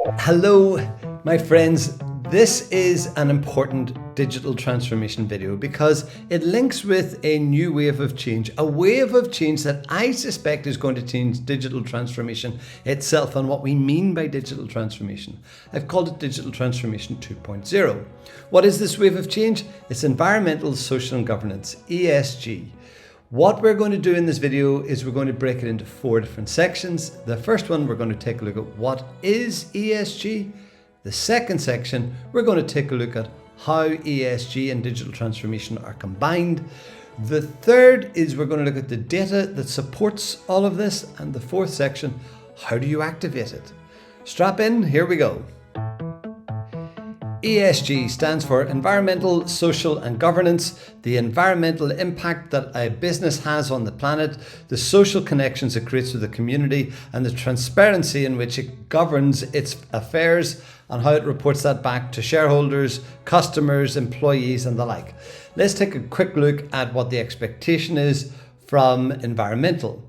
Hello, my friends. This is an important digital transformation video because it links with a new wave of change, a wave of change that I suspect is going to change digital transformation itself and what we mean by digital transformation. I've called it Digital Transformation 2.0. What is this wave of change? It's environmental, social and governance, ESG. What we're going to do in this video is we're going to break it into 4 different sections. The first one, we're going to take a look at what is ESG. The second section, we're going to take a look at how ESG and digital transformation are combined. The third is we're going to look at the data that supports all of this. And the fourth section, how do you activate it? Strap in, here we go. ESG stands for Environmental, Social and Governance, the environmental impact that a business has on the planet, the social connections it creates with the community, and the transparency in which it governs its affairs and how it reports that back to shareholders, customers, employees and the like. Let's take a quick look at what the expectation is from environmental.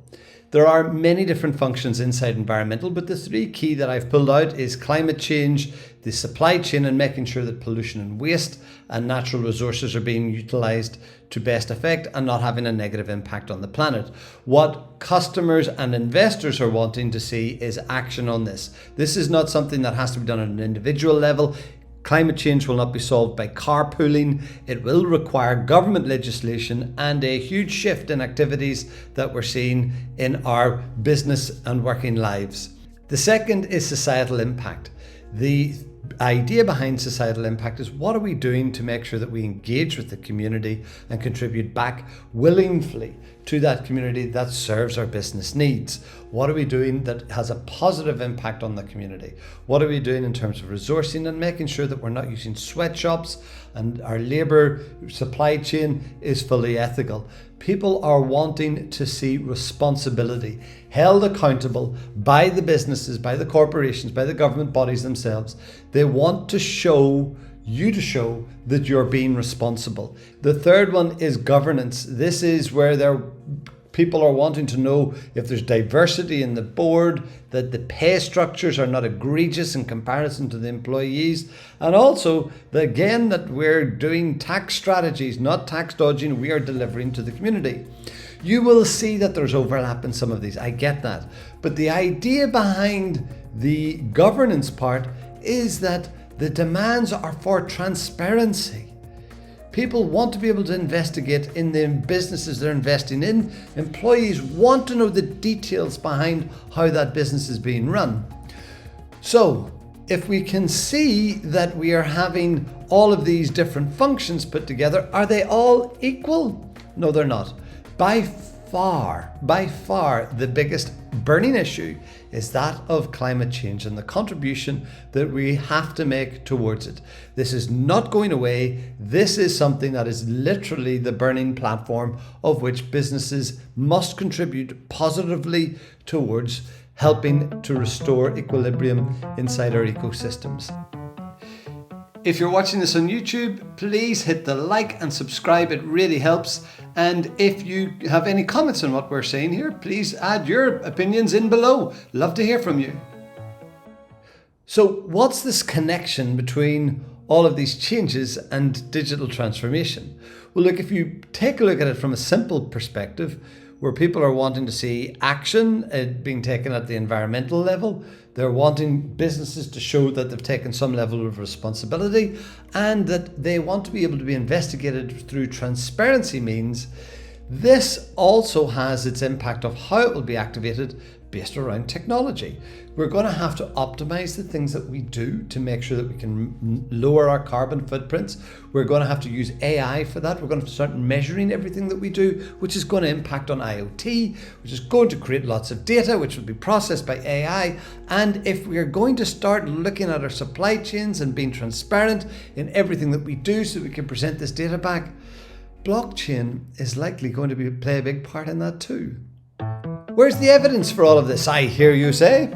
There are many different functions inside environmental, but the 3 key that I've pulled out is climate change, the supply chain and making sure that pollution and waste and natural resources are being utilised to best effect and not having a negative impact on the planet. What customers and investors are wanting to see is action on this. This is not something that has to be done at an individual level. Climate change will not be solved by carpooling. It will require government legislation and a huge shift in activities that we're seeing in our business and working lives. The second is societal impact. The idea behind societal impact is what are we doing to make sure that we engage with the community and contribute back willingly to that community that serves our business needs? What are we doing that has a positive impact on the community? What are we doing in terms of resourcing and making sure that we're not using sweatshops and our labour supply chain is fully ethical? People are wanting to see responsibility held accountable by the businesses, by the corporations, by the government bodies themselves. They want to show you to show that you're being responsible. The third one is governance. This is where people are wanting to know if there's diversity in the board, that the pay structures are not egregious in comparison to the employees, and also that we're doing tax strategies, not tax dodging, we are delivering to the community. You will see that there's overlap in some of these, I get that. But the idea behind the governance part is that the demands are for transparency. People want to be able to investigate in the businesses they're investing in. Employees want to know the details behind how that business is being run. So if we can see that we are having all of these different functions put together, are they all equal? No, they're not. By far, the biggest burning issue is that of climate change and the contribution that we have to make towards it. This is not going away. This is something that is literally the burning platform of which businesses must contribute positively towards helping to restore equilibrium inside our ecosystems. If you're watching this on YouTube, please hit the like and subscribe. It really helps. And if you have any comments on what we're saying here, please add your opinions in below. Love to hear from you. So what's this connection between all of these changes and digital transformation? Well, look, if you take a look at it from a simple perspective, where people are wanting to see action being taken at the environmental level, they're wanting businesses to show that they've taken some level of responsibility and that they want to be able to be investigated through transparency means. This also has its impact of how it will be activated based around technology. We're going to have to optimize the things that we do to make sure that we can lower our carbon footprints. We're going to have to use AI for that. We're going to start measuring everything that we do, which is going to impact on IoT, which is going to create lots of data, which will be processed by AI. And if we are going to start looking at our supply chains and being transparent in everything that we do so we can present this data back, blockchain is likely going to play a big part in that too. Where's the evidence for all of this, I hear you say?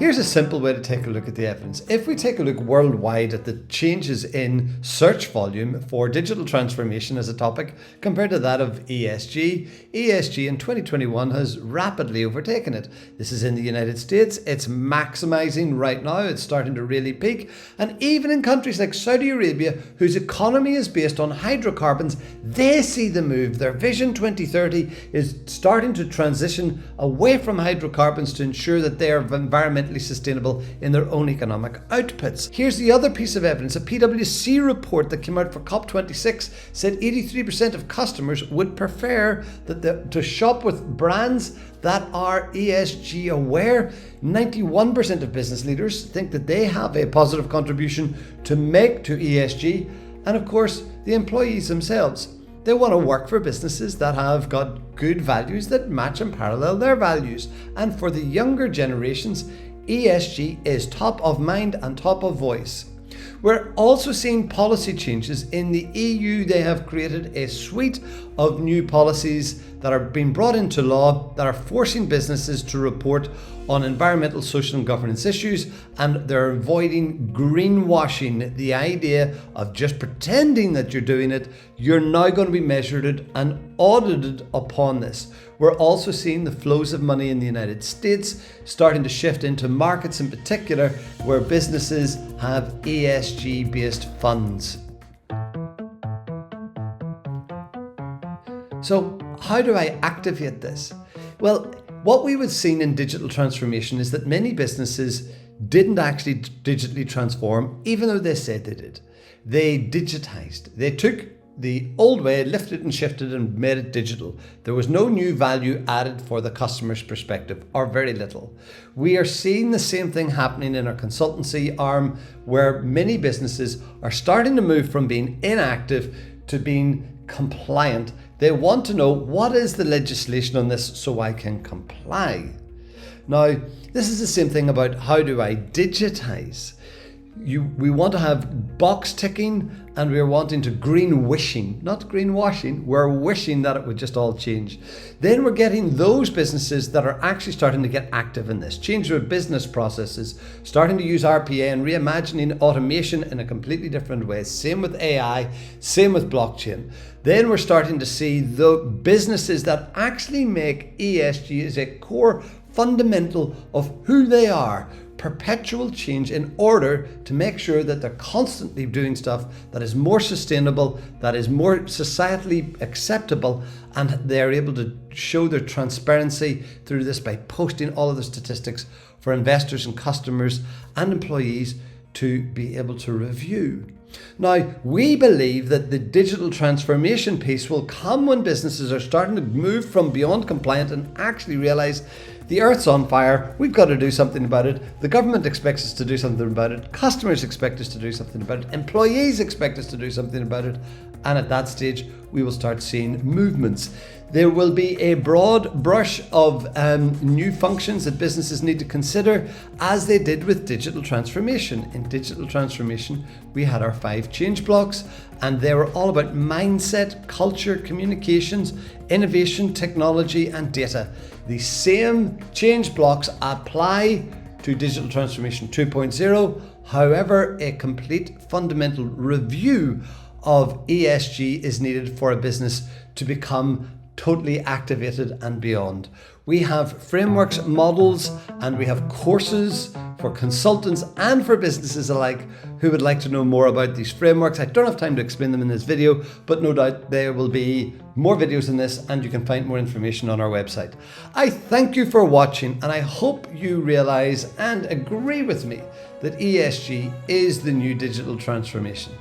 Here's a simple way to take a look at the evidence. If we take a look worldwide at the changes in search volume for digital transformation as a topic compared to that of ESG, ESG in 2021 has rapidly overtaken it. This is in the United States. It's maximizing right now. It's starting to really peak. And even in countries like Saudi Arabia, whose economy is based on hydrocarbons, they see the move. Their Vision 2030 is starting to transition away from hydrocarbons to ensure that they are environmentally sustainable in their own economic outputs. Here's the other piece of evidence. A PwC report that came out for COP26 said 83% of customers would prefer to shop with brands that are ESG aware. 91% of business leaders think that they have a positive contribution to make to ESG. And of course, the employees themselves. They want to work for businesses that have got good values that match and parallel their values. And for the younger generations, ESG is top of mind and top of voice. We're also seeing policy changes in the EU. They have created a suite of new policies that are being brought into law that are forcing businesses to report on environmental, social and governance issues, and they're avoiding greenwashing, the idea of just pretending that you're doing it. You're now going to be measured and audited upon this. We're also seeing the flows of money in the United States starting to shift into markets in particular where businesses have ESG-based funds. So how do I activate this? Well, what we would see in digital transformation is that many businesses didn't actually digitally transform, even though they said they did. They digitized. They took the old way, lifted and shifted and made it digital. There was no new value added for the customer's perspective, or very little. We are seeing the same thing happening in our consultancy arm, where many businesses are starting to move from being inactive to being compliant. They want to know, what is the legislation on this so I can comply? Now, this is the same thing about how do I digitize. We want to have box ticking, and we're wanting to green wishing, not greenwashing. We're wishing that it would just all change. Then we're getting those businesses that are actually starting to get active in this, change their business processes, starting to use RPA and reimagining automation in a completely different way. Same with AI, same with blockchain. Then we're starting to see the businesses that actually make ESG as a core fundamental of who they are. Perpetual change in order to make sure that they're constantly doing stuff that is more sustainable, that is more societally acceptable, and they're able to show their transparency through this by posting all of the statistics for investors and customers and employees to be able to review. Now, we believe that the digital transformation piece will come when businesses are starting to move from beyond compliant and actually realize the earth's on fire, we've got to do something about it. The government expects us to do something about it. Customers expect us to do something about it. Employees expect us to do something about it. And at that stage, we will start seeing movements. There will be a broad brush of new functions that businesses need to consider, as they did with digital transformation. In digital transformation, we had our 5 change blocks, and they were all about mindset, culture, communications, innovation, technology, and data. The same change blocks apply to digital transformation 2.0. However, a complete fundamental review of ESG is needed for a business to become totally activated and beyond. We have frameworks, models, and we have courses for consultants and for businesses alike who would like to know more about these frameworks. I don't have time to explain them in this video, but no doubt there will be more videos in this, and you can find more information on our website. I thank you for watching, and I hope you realize and agree with me that ESG is the new digital transformation.